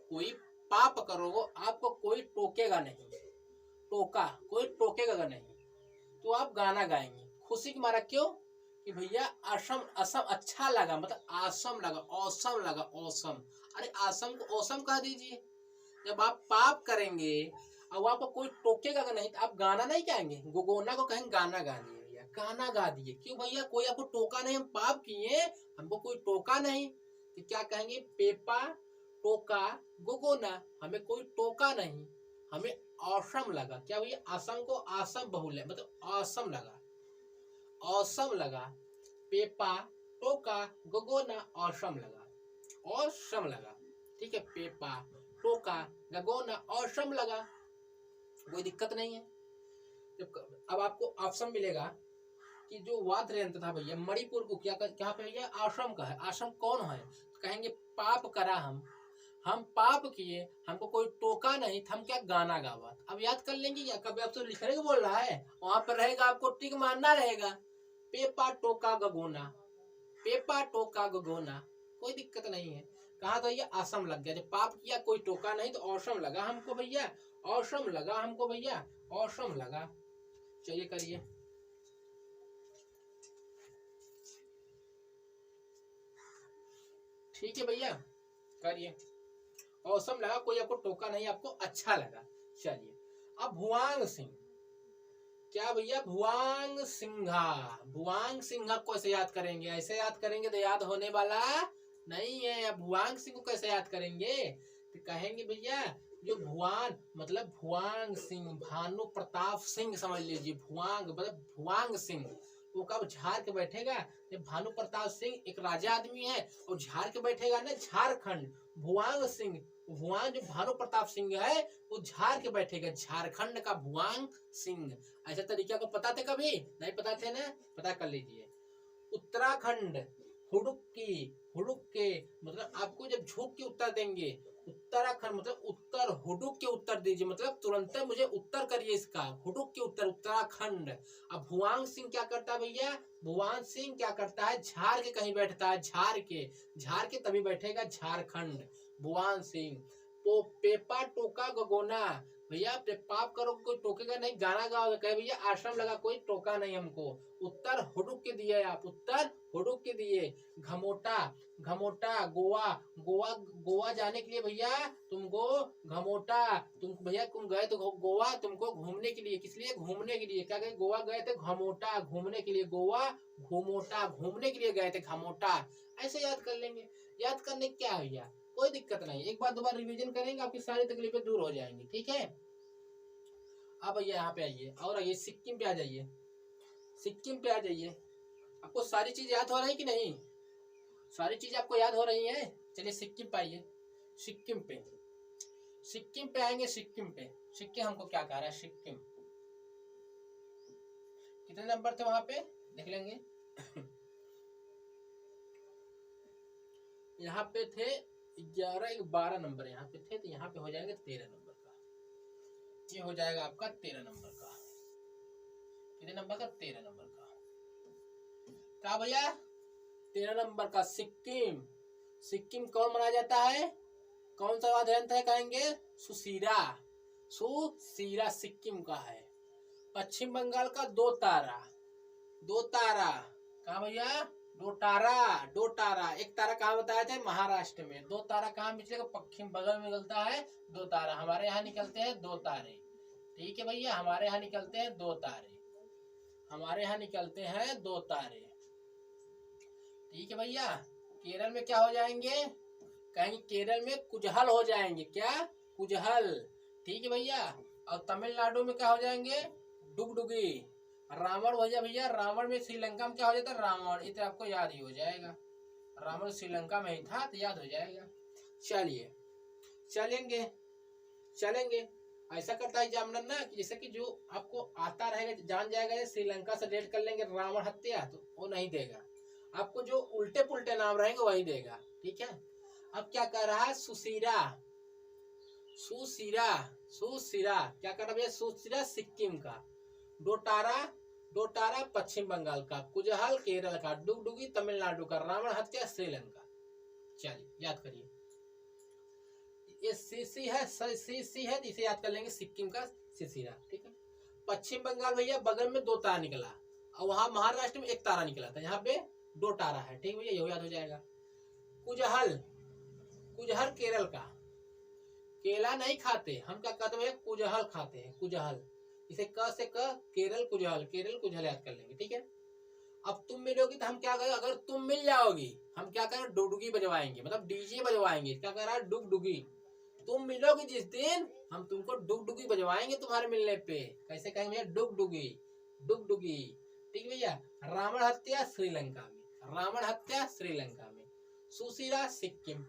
Speaker 1: कोई पाप करोगे, आपको कोई टोकेगा नहीं, टोका कोई टोकेगा नहीं, तो आप गाना गाएंगे खुशी की मारा। क्यों कि भैया असम, असम अच्छा लगा, मतलब आसम लगा, औसम लगा, औसम। अरे आसम को औसम कह दीजिए। जब आप पाप करेंगे और आपको कोई टोकेगा नहीं तो आप गाना नहीं गाएंगे, गोगोना को कहेंगे गाना गा दिए भैया, गाना गा दिए। क्यों भैया, कोई आपको टोका नहीं, हम पाप किए, हमको कोई टोका नहीं, तो क्या कहेंगे पेपा टोका गोगोना, हमें कोई टोका नहीं, हमें औसम लगा। क्या भैया, असम को आसम बहुल है, मतलब औसम लगा, औसम लगा। पेपा टोका गोगोना औसम लगा, औसम लगा, ठीक है। पेपा टोका गगोना औसम लगा, कोई दिक्कत नहीं है। अब आपको ऑप्शन मिलेगा कि जो वाद्य यंत्र था भैया मणिपुर को क्या पे भैया, आश्रम का है। आश्रम कौन है, तो कहेंगे पाप करा हम पाप किए, हमको कोई टोका नहीं, हम क्या गाना गावा। अब याद कर लेंगे, या कभी आपसे लिखने को बोल रहा है, वहां पर रहेगा आपको टिक मारना रहेगा। पेपा टोका गगोना, पेपा टोका गगोना, कोई दिक्कत नहीं है। कहा तो भैया आसम लग गया, जब पाप किया कोई टोका नहीं तो औसम लगा हमको भैया, औसम लगा हमको भैया, औसम लगा। चलिए करिए, ठीक है भैया करिए। औसम लगा, कोई आपको टोका नहीं, आपको अच्छा लगा। चलिए अब भुआंग सिंह, क्या भैया भुआंग सिंघा। भुआंग सिंघा को कैसे याद करेंगे, ऐसे याद करेंगे तो याद होने वाला नहीं है। भुआंग सिंह को कैसे याद करेंगे, तो कहेंगे भैया जो भुआन मतलब भुआंग सिंह, भानु प्रताप सिंह समझ लीजिए। भुआंग मतलब भुआंग सिंह, वो कब झाड़ के बैठेगा, जब भानु प्रताप सिंह एक राजा आदमी है और झाड़ के बैठेगा ना झारखंड। भुआंग सिंह, भुआंग जो भानु प्रताप सिंह है वो झाड़ के बैठेगा, झारखंड का भुआंग सिंह। ऐसे तरीके को पता थे, कभी नहीं पता थे ना, पता कर लीजिए। उत्तराखंड हुडुक्की, हुडुक्के मतलब आपको जब झुक के उत्तर देंगे, उत्तराखंड मतलब उत्तर, हुडुक के उत्तर दीजिए, मतलब तुरंत मुझे उत्तर करिए इसका, हुडुक के उत्तर उत्तराखंड। अब भुआंग सिंह क्या करता है भैया, भुआंग सिंह क्या करता है, झार के कहीं बैठता है, झार के तभी बैठेगा झारखंड, भुआंग सिंह। पेपा टोका गगोना, भैया पाप करो कोई टोकेगा नहीं, गाना गाओगे कहे भैया आश्रम लगा कोई टोका नहीं हमको। उत्तर हुडुक के दिए आप, उत्तर हुडुक के दिए। घमोटा, घमोटा गोवा, गोवा गोवा जाने के लिए भैया तुमको घमोटा, तुम भैया तुम गए तो गोवा तुमको घूमने के लिए, किस लिए, घूमने के लिए, क्या गए गोवा गए थे घमोटा घूमने के लिए, गोवा घमोटा घूमने के लिए गए थे घमोटा। ऐसे याद कर लेंगे, याद करने क्या है भैया, कोई दिक्कत नहीं, एक बार दो बार रिवीजन करेंगे आपकी सारी तकलीफें दूर हो जाएंगी, ठीक है। अब भैया यहाँ पे आइए, और आइए सिक्किम पे आ जाइए, सिक्किम पे आ जाइए। आपको सारी चीज याद हो रही कि नहीं, सारी चीज आपको याद हो रही है। चलिए सिक्किम पे आइए, सिक्किम पे, सिक्किम पे आएंगे, सिक्किम पे, सिक्किम हमको क्या कह रहा है, सिक्किम कितने नंबर थे वहां पे देख लेंगे। यहाँ पे थे 11 12 नंबर यहाँ पे थे, तो यहाँ पे हो जाएंगे 13 नंबर का, ये हो जाएगा आपका 13 नंबर का, कितने नंबर का, 13 नंबर का। क्या भैया 13 नंबर का सिक्किम। सिक्किम कौन मनाया जाता है, कौन सा वाद्य यंत्र है कहेंगे, सुशीरा, सुशीरा सिक्किम का है। पश्चिम बंगाल का दो तारा, दो तारा कहा भैया, डोटारा, डोटारा। एक तारा कहाँ बताया था, महाराष्ट्र में। दो तारा कहाँ निकलेगा, पश्चिम बगल में निकलता है दो तारा। हमारे यहाँ निकलते हैं दो तारे, ठीक है भैया, हमारे यहाँ निकलते हैं दो तारे, हमारे यहाँ निकलते हैं दो तारे, ठीक है भैया। केरल में क्या हो जाएंगे, कहेंगे केरल में कुजहल हो जाएंगे, क्या, कुजहल, ठीक है भैया। और तमिलनाडु में क्या हो जाएंगे, डुगडुगी। रावण भैया, भैया रावण में श्रीलंका में क्या हो जाता है, रावण, इतना आपको याद ही हो जाएगा, रावण श्रीलंका में ही था तो याद हो जाएगा। चलिए चलेंगे, चलेंगे। ऐसा करता है जामनन ना कि जैसे कि जो आपको आता रहेगा जान जाएगा, श्रीलंका से डेट कर लेंगे रावण हत्या, तो वो नहीं देगा आपको, जो उल्टे पुल्टे नाम रहेंगे वही देगा, ठीक है। अब क्या कर रहा है, सुशीरा, सुशीरा, सुशीरा क्या कर रहा है, सुशीरा सिक्किम का, डोटारा, डोटारा पश्चिम बंगाल का, कुजहल केरल का, डुगडुगी तमिलनाडु का, रावण हत्या श्रीलंका। चलिए याद करिए, ये सीसी है, सीसी है, इसे याद कर लेंगे सिक्किम का सिसिरा, ठीक है। पश्चिम बंगाल भैया बगल में दो तारा निकला, और वहां महाराष्ट्र में एक तारा निकला था, यहाँ पे दो तारा है, ठीक भैया, ये याद हो जाएगा। कुजहल, कुजहल केरल का, केला नहीं खाते हम, क्या कहते हैं कुजहल खाते हैं, कुजहल, इसे क से क, केरल कुजहल, केरल कुजहल याद कर लेंगे, ठीक है। अब तुम मिलोगी तो हम क्या करें, अगर तुम मिल जाओगी हम क्या करें, डुगडुगी बजवाएंगे, मतलब डीजे बजवाएंगे, क्या कह रहा है, डुगडुगी। तुम मिलोगी जिस दिन हम तुमको डुगडुगी बजवाएंगे तुम्हारे मिलने पे, कैसे कहेंगे भैया, डुगडुगी, डुगडुगी, ठीक है भैया। रावण हत्या श्रीलंका में, रावण हत्या श्रीलंका में। सुशीरा सिक्किम,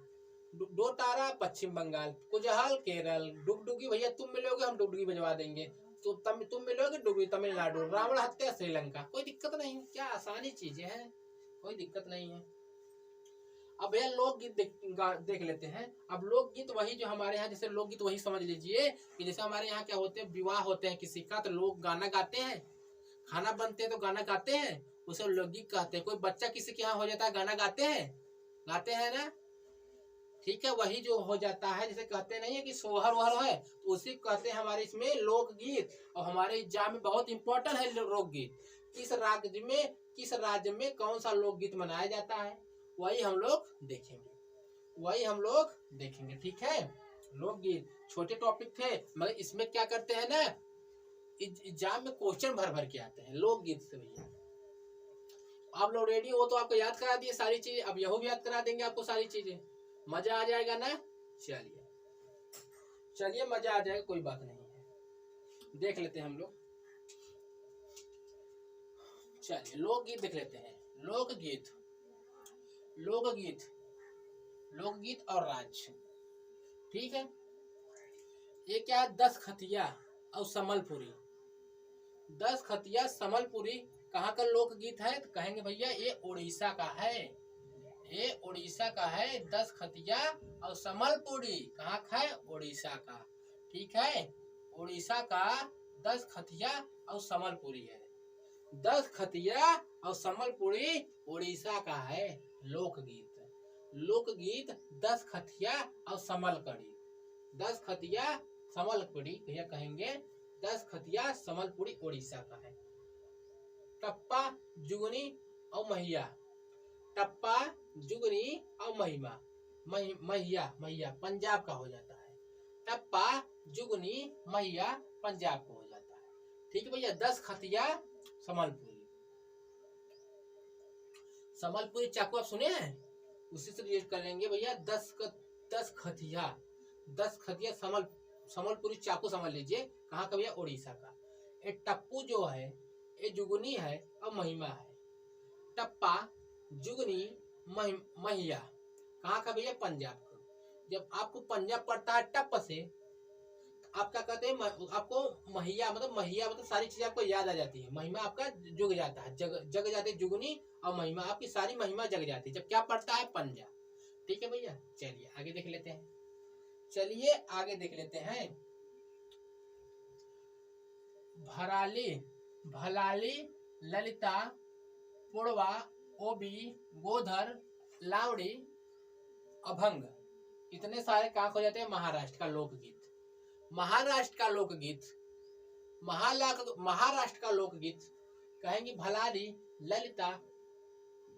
Speaker 1: डोटारा पश्चिम बंगाल, कुजहल केरल, डुगडुगी भैया तुम मिलोगे हम डुगडुगी बजवा देंगे, तो तुम मिलोगे डुगडुगी तमिलनाडु, रावण हत्या श्रीलंका। कोई दिक्कत नहीं, क्या आसानी चीजें हैं, कोई दिक्कत नहीं है। अब भैया लोकगीत देख लेते हैं। अब लोकगीत वही जो हमारे यहाँ, जैसे लोकगीत वही समझ लीजिए कि जैसे हमारे यहाँ क्या होते हैं, विवाह होते हैं किसी का तो लोग गाना गाते हैं, खाना बनते हैं तो गाना गाते हैं, उसे लोकगीत कहते हैं। कोई बच्चा किसी के यहाँ हो जाता है गाना गाते हैं, गाते हैं ना, ठीक है। वही जो हो जाता है, जैसे कहते नहीं है कि सोहर वहर है, तो उसी कहते हैं हमारे इसमें लोकगीत। और हमारे एग्जाम में बहुत इंपॉर्टेंट है लोकगीत, किस राज्य में कौन सा लोकगीत मनाया जाता है, वही हम लोग देखेंगे, वही हम लोग देखेंगे, ठीक है। लोकगीत छोटे टॉपिक थे, मगर इसमें क्या करते हैं ना, एग्जाम में क्वेश्चन भर भर के आते हैं लोकगीत से भैया। आप लोग रेडी हो तो आपको याद करा दिए सारी चीजें, अब यह भी याद करा देंगे आपको सारी चीजें, मजा आ जाएगा ना। चलिए चलिए मजा आ जाएगा, कोई बात नहीं है, देख लेते हैं हम लोग। चलिए लोकगीत देख लेते हैं। लोकगीत, लोकगीत, लोकगीत और राज्य, ठीक है। ये क्या है, 10 खतिया और समलपुरी। 10 खतिया समलपुरी कहाँ का लोकगीत है, तो कहेंगे भैया ये उड़ीसा का है, ये उड़ीसा का है दस्तखतिया और संबलपुरी। कहाँ का है? उड़ीसा का। ठीक है, उड़ीसा का दस्तखतिया और संबलपुरी है। दस्तखतिया और संबलपुरी उड़ीसा का है लोकगीत। लोकगीत दस्तखतिया और संबलपुरी। दस्तखतिया संबलपुरी भैया कहेंगे, दस्तखतिया संबलपुरी उड़ीसा का है। टप्पा जुगनी और महिया। टप्पा जुगनी और महिमा महिया महिया पंजाब का हो जाता है। टप्पा जुगनी महिया पंजाब का हो जाता है। ठीक है भैया, दस्तखतिया संबलपुरी। संबलपुरी चाकू आप सुने हैं, उसी से रिलेट करेंगे भैया। दस्तखतिया संबलपुरी चाकू समझ लीजिए, कहाँ का भैया? उड़ीसा का। ये टप्पू जो है ये जुगनी है और महिमा है। टप्पा जुगनी महिया कहाँ का भैया? पंजाब का। जब आपको पंजाब पड़ता है टप से, आप क्या कहते हैं? आपको महिया मतलब सारी चीजें आपको याद आ जाती है। महिमा आपका जुग जाता है, जग जाती है। जुगनी और महिमा आपकी सारी महिमा जग जाती है जब क्या पड़ता है? पंजाब। ठीक है भैया, चलिए आगे देख लेते हैं। चलिए आगे देख लेते हैं। भलाली ललिता पुड़वा ओबी गोधर लावड़ी अभंग, इतने सारे काम हो जाते हैं महाराष्ट्र का लोकगीत। महाराष्ट्र का लोकगीत, महाराष्ट्र का लोकगीत कहेंगे भलारी ललिता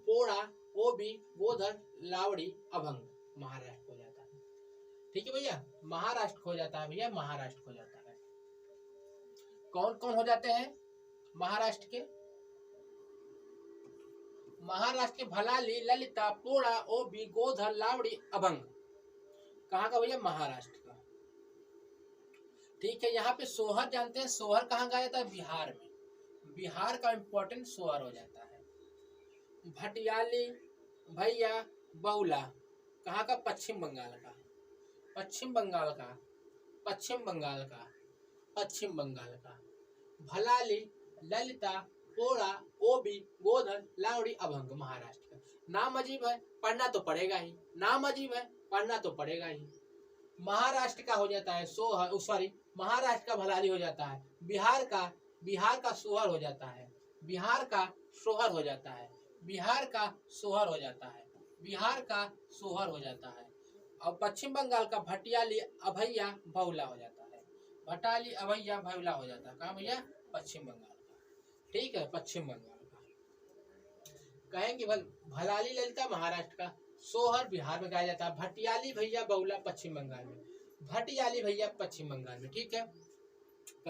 Speaker 1: पोड़ा ओबी गोधर लावड़ी अभंग, महाराष्ट्र हो जाता है। ठीक है भैया, महाराष्ट्र हो जाता है भैया, महाराष्ट्र हो जाता है। कौन कौन हो जाते हैं महाराष्ट्र के? महाराष्ट्र के भलाली ललिता पोड़ा ओबी गोधर लावड़ी अभंग, कहाँ का भैया? महाराष्ट्र का। ठीक है, यहाँ पे सोहर जानते हैं, सोहर कहाँ गाया जाता है? बिहार में। बिहार का इंपॉर्टेंट सोहर हो जाता है। भटियाली भैया बहुला कहाँ का? पश्चिम बंगाल का। पश्चिम बंगाल का, पश्चिम बंगाल का, पश्चिम बंगाल का। भलाली ललिता पोड़ा ओबी गोधर लावड़ी अभंग, महाराष्ट्र का। नाम अजीब है, पढ़ना तो पड़ेगा ही। नाम अजीब है, पढ़ना तो पड़ेगा ही। महाराष्ट्र का हो जाता है सोहर, सॉरी महाराष्ट्र का भलाली हो जाता है। बिहार का सोहर हो जाता है। बिहार का सोहर हो जाता है। बिहार का सोहर हो जाता है। बिहार का सोहर हो जाता है। और पश्चिम बंगाल का भटियाली अभैया बहुला हो जाता है। भटाली अभैया बहुला हो जाता है। कहाँ भैया? पश्चिम बंगाल का। ठीक है, पश्चिम बंगाल का। कहेंगे भलाली ललिता महाराष्ट्र का, सोहर बिहार में गाया जाता है। भटियाली भैया बहुला पश्चिम बंगाल में। भटियाली भैया पश्चिम बंगाल में। ठीक है,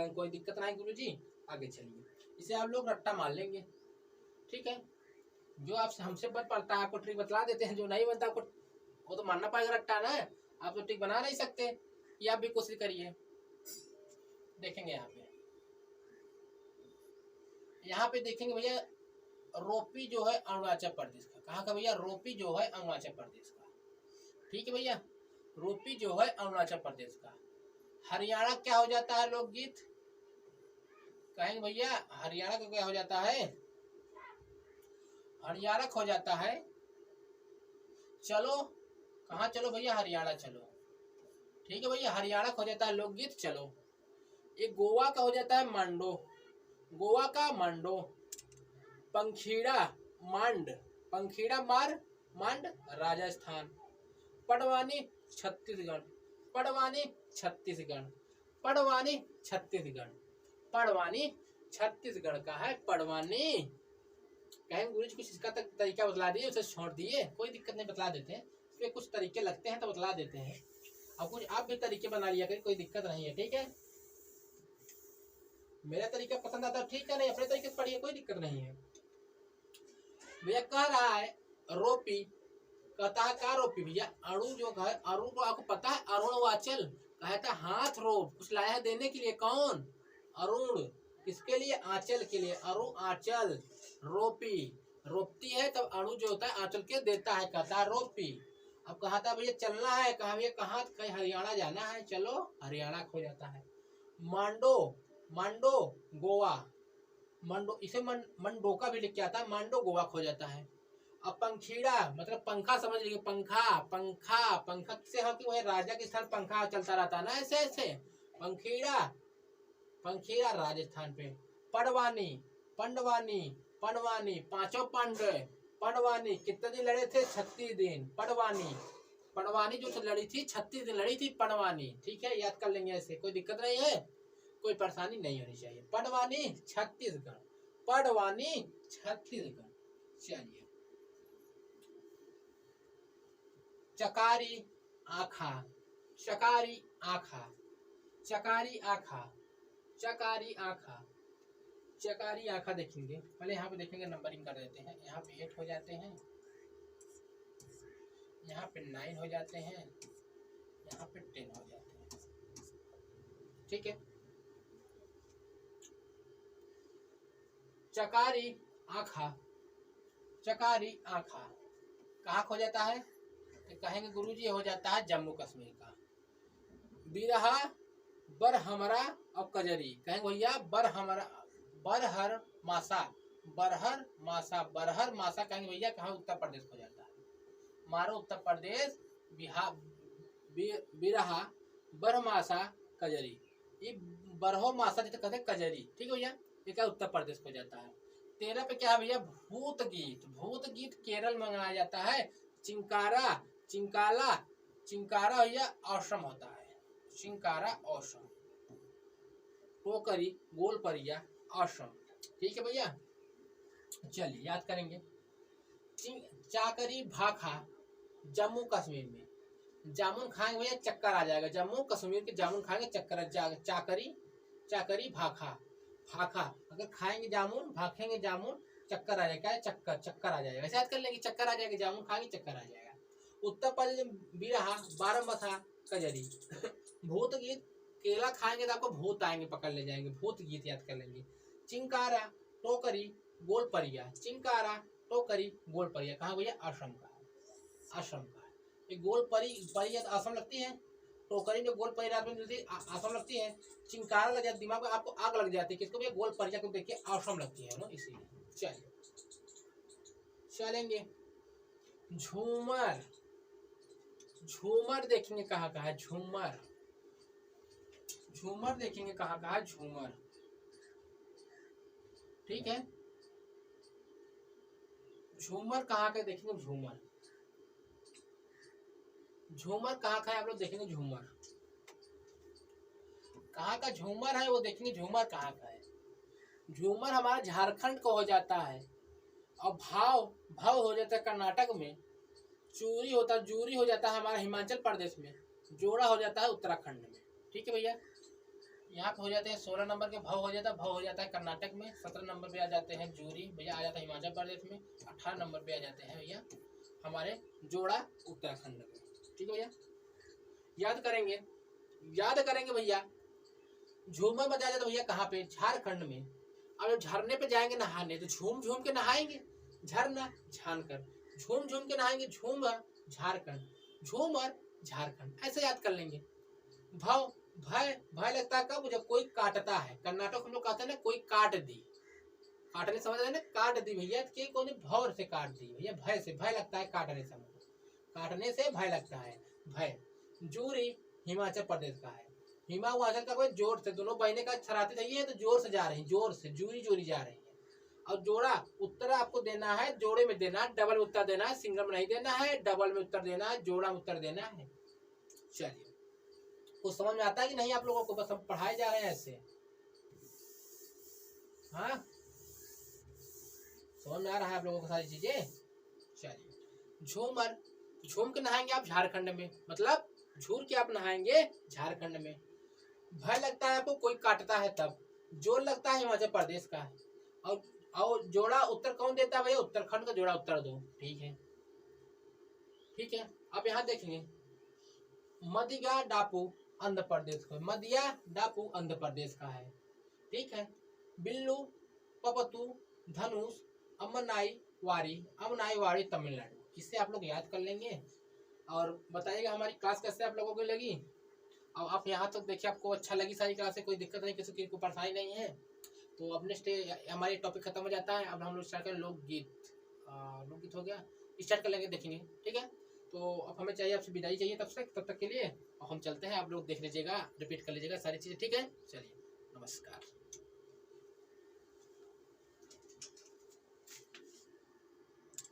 Speaker 1: कोई दिक्कत नहीं गुरु जी, आगे चलिए। इसे आप लोग रट्टा मार लेंगे। ठीक है, जो आपसे हमसे बन पड़ता है आपको ट्रिक बतला देते हैं, जो नहीं बनता आपको वो तो मानना पड़ेगा रट्टा ना। आप तो ट्रिक बना नहीं सकते, ये आप भी कोशिश करिए। देखेंगे यहाँ पे देखेंगे भैया, रोपी जो है अरुणाचल प्रदेश का। कहाँ का भैया? रोपी जो है अरुणाचल प्रदेश का। ठीक है भैया, रोपी जो है अरुणाचल प्रदेश का। हरियाणा क्या हो जाता है लोकगीत? कहेंगे भैया हरियाणा का क्या हो जाता है? हरियाणा हो जाता है, चलो कहाँ चलो भैया? हरियाणा चलो। ठीक है भैया, हरियाणा हो जाता है लोकगीत, चलो। एक गोवा का हो जाता है मांडो, गोवा का मांडो। पंखीड़ा मांड, पंखीड़ा मांड राजस्थान। पड़वानी छत्तीसगढ़, पड़वानी छत्तीसगढ़, पड़वानी छत्तीसगढ़, पड़वानी छत्तीसगढ़ का है। पड़वानी कहेंगे गुरु जी कुछ इसका तरीका बतला दिए, उसे छोड़ दिए, कोई दिक्कत नहीं, बतला देते हैं। इसमें कुछ तरीके लगते हैं तो बतला देते हैं। अब कुछ आप भी तरीके बना लिया करिए, कोई दिक्कत नहीं है। ठीक है, मेरा तरीका पसंद आता है ठीक है, नहीं अपने तरीके से पढ़िए, कोई दिक्कत नहीं है। भैया कह रहा है रोपी, कहता है का रोपी भैया? अणु जो है, अणु को आपको पता है अरुणवाचल कहता हाथ रोप, कुछ लाया है देने के लिए। कौन? अरुण, किसके लिए? आंचल के लिए। अरुण आंचल, रोपी रोपती है तब अणु जो होता है आंचल के देता है, कहता है रोपी। अब कहा था भैया चलना है, कहा भैया कहाँ? हरियाणा जाना है, चलो हरियाणा खो जाता है। मांडो, मांडो गोवा, मंडो इसे मंडोका भी लिख के आता है, मांडो गोवा खो जाता है। अब पंखीड़ा मतलब पंखा समझ लीजिए, पंखा पंखा पंखा से हो कि वही राजा के स्थान पंखा चलता रहता है ना, ऐसे ऐसे पंखीड़ा पंखीड़ा राजस्थान पे। पड़वानी पंडवानी पंडवानी पांचों पांडव पंडवानी कितने दिन लड़े थे 36 दिन। पड़वानी पड़वानी जो लड़ी थी 36 दिन लड़ी थी पड़वानी। ठीक है, याद कर लेंगे, ऐसे कोई दिक्कत नहीं है, कोई परेशानी नहीं होनी चाहिए। पड़वानी छत्तीसगढ़, पड़वानी छत्तीसगढ़। चलिए, चकारी आखा, चकारी आखा, चकारी आखा, चकारी आखा, चकारी आखा देखेंगे। पहले यहाँ पे देखेंगे, नंबरिंग कर देते हैं। यहाँ पे 8 हो जाते हैं, यहाँ पे 9 हो जाते हैं, यहाँ पे 10 हो जाते हैं। ठीक है, चकारी आखा, चकारी आखा कहाँ खो जाता है? तो कहेंगे गुरुजी हो जाता है जम्मू कश्मीर का। बिरहा बरहमरा और कजरी, कहेंगे भैया बरहमरा, बरहर मासा, बरहर मासा, बरहर मासा कहेंगे भैया कहाँ? उत्तर प्रदेश हो जाता है। मारो उत्तर प्रदेश, बिहार, बिरहा बरमासा कजरी, ये बरहो मासा जिसे कहते हैं कजरी। ठीक है भैया, ये क्या उत्तर प्रदेश हो जाता है। 13 पे क्या है भैया? भूत गीत, भूत गीत केरल में मनाया जाता है। चिंकारा, चिंकाला, चिंकारा भैया औसम होता है, चिंकारा औसम। टोकरी गोलपरिया औसम। ठीक है भैया, चलिए याद करेंगे। चाकरी भाखा जम्मू कश्मीर में, जामुन खाएंगे भैया चक्कर आ जाएगा। जम्मू कश्मीर के जामुन खाएंगे चक्कर आ जाएगा। चाकरी, चाकरी भाखा, भाखा अगर खाएंगे जामुन, भाखेंगे जामुन चक्कर आ जाएगा। चक्कर, चक्कर आ जाएगा, ऐसे याद कर लेंगे, चक्कर आ जाएगा। जामुन खाएंगे चक्कर आ जाएगा। उत्तर प्रदेश बिरहा बारहमथा कजरी। भूत गीत, केला खाएंगे तो आपको भूत आएंगे, पकड़ ले जाएंगे। भूत गीत याद कर लेंगे। चिंकारा टोकरी गोलपरिया, चिंकारा टोकरी गोलपरिया कहाँ भैया? असम का, असम का। ये गोलपरी परी असम लगती है, टोकरी जो गोलपरी रात में मिलती है असम लगती है। चिंकारा लग जाती है दिमाग में, आपको आग लग जाती है। किसको भैया? गोलपरिया को देखिए असम लगती है ना, इसीलिए। चलिए चलेंगे। झूमर, झूमर देखेंगे कहाँ कहाँ है? झूमर, झूमर देखेंगे कहाँ कहाँ है? झूमर। ठीक है, झूमर कहाँ के देखेंगे? झूमर, झूमर कहाँ का है आप लोग देखेंगे? झूमर कहाँ का झूमर है वो देखेंगे। झूमर कहाँ का है? झूमर हमारा झारखंड को हो जाता है, और भाव, भाव हो जाता है कर्नाटक में। चूरी होता है, जूरी हो जाता है हमारा हिमाचल प्रदेश में। जोड़ा हो जाता है उत्तराखंड में। ठीक है भैया, यहाँ पे हो जाते हैं 16 नंबर के भाव हो जाता है। भाव हो जाता है कर्नाटक में। 17 नंबर पे आ जाते हैं जूरी भैया, आ जाता है हिमाचल प्रदेश में। 18 नंबर पे आ जाते हैं भैया हमारे जोड़ा उत्तराखंड में। ठीक है भैया, याद करेंगे, याद करेंगे भैया। झूमर बताया जाता है भैया कहाँ पे? झारखंड में। अब जब झरने पे जाएंगे नहाने तो झूम झूम के नहाएंगे, झरना झानकर, झूम झूम के नहाएंगे, झूमर झारखंड, झूमर झारखंड, ऐसे याद कर लेंगे। भाव, भय, भय लगता है कब? जब कोई काटता है। कर्नाटक हम लोग कहते हैं ना कोई काट दी, काटने समझ रहे ना, काट दी भैया, कि कौन भौर से काट दी भैया, भय से, भय लगता है काटने से, काटने से भय लगता है, भय। जूरी हिमाचल प्रदेश का है, हिमाचल का कोई जोर से, दोनों बहने का छराते चाहिए तो जोर से जा रही, जोर से, जूरी जोरी जा रही है। और जोड़ा उत्तर आपको देना है, जोड़े में देना है, डबल उत्तर देना है, सिंगल में नहीं देना है, डबल में उत्तर देना है, जोड़ा में उत्तर देना है। चलिए, कुछ समझ में आता है कि नहीं आप लोगों को? बस हम पढ़ाए जा रहे हैं ऐसे। हाँ, समझ में आ रहा है आप लोगों को सारी चीजें? चलिए, झूमर, झूम के नहाएंगे आप झारखंड में, मतलब झूर के आप नहाएंगे झारखंड में। भय लगता है आपको कोई काटता है तब। जोर लगता है हिमाचल प्रदेश का। और जोड़ा उत्तर कौन देता है भैया? उत्तराखंड का जोड़ा उत्तर दो। ठीक है, ठीक है। अब यहाँ देखेंगे मदिया डापू आंध्र प्रदेश का, मदिया डापू आंध्र प्रदेश का है। ठीक है, बिल्लू पपतू धनुष अमनाई वारी, अमनाई वारी तमिलनाडु। किससे आप लोग याद कर लेंगे और बताइएगा हमारी क्लास कैसे आप लोगों को लगी। अब आप यहाँ तक देखिए, आपको अच्छा लगी सारी क्लास से, कोई दिक्कत नहीं, किसी को परेशानी नहीं है। तो अब नेक्स्ट हमारी टॉपिक खत्म हो जाता है। अब हम लोग स्टार्ट करें लोकगीत। लोकगीत हो गया, स्टार्ट कर लेंगे देखने, ठीक है। तो अब हमें चाहिए आपसे विदाई चाहिए तब तक के लिए, और हम चलते हैं, आप लोग देख लीजिएगा, रिपीट कर लीजिएगा सारी चीज़ें, ठीक है। चलिए, नमस्कार।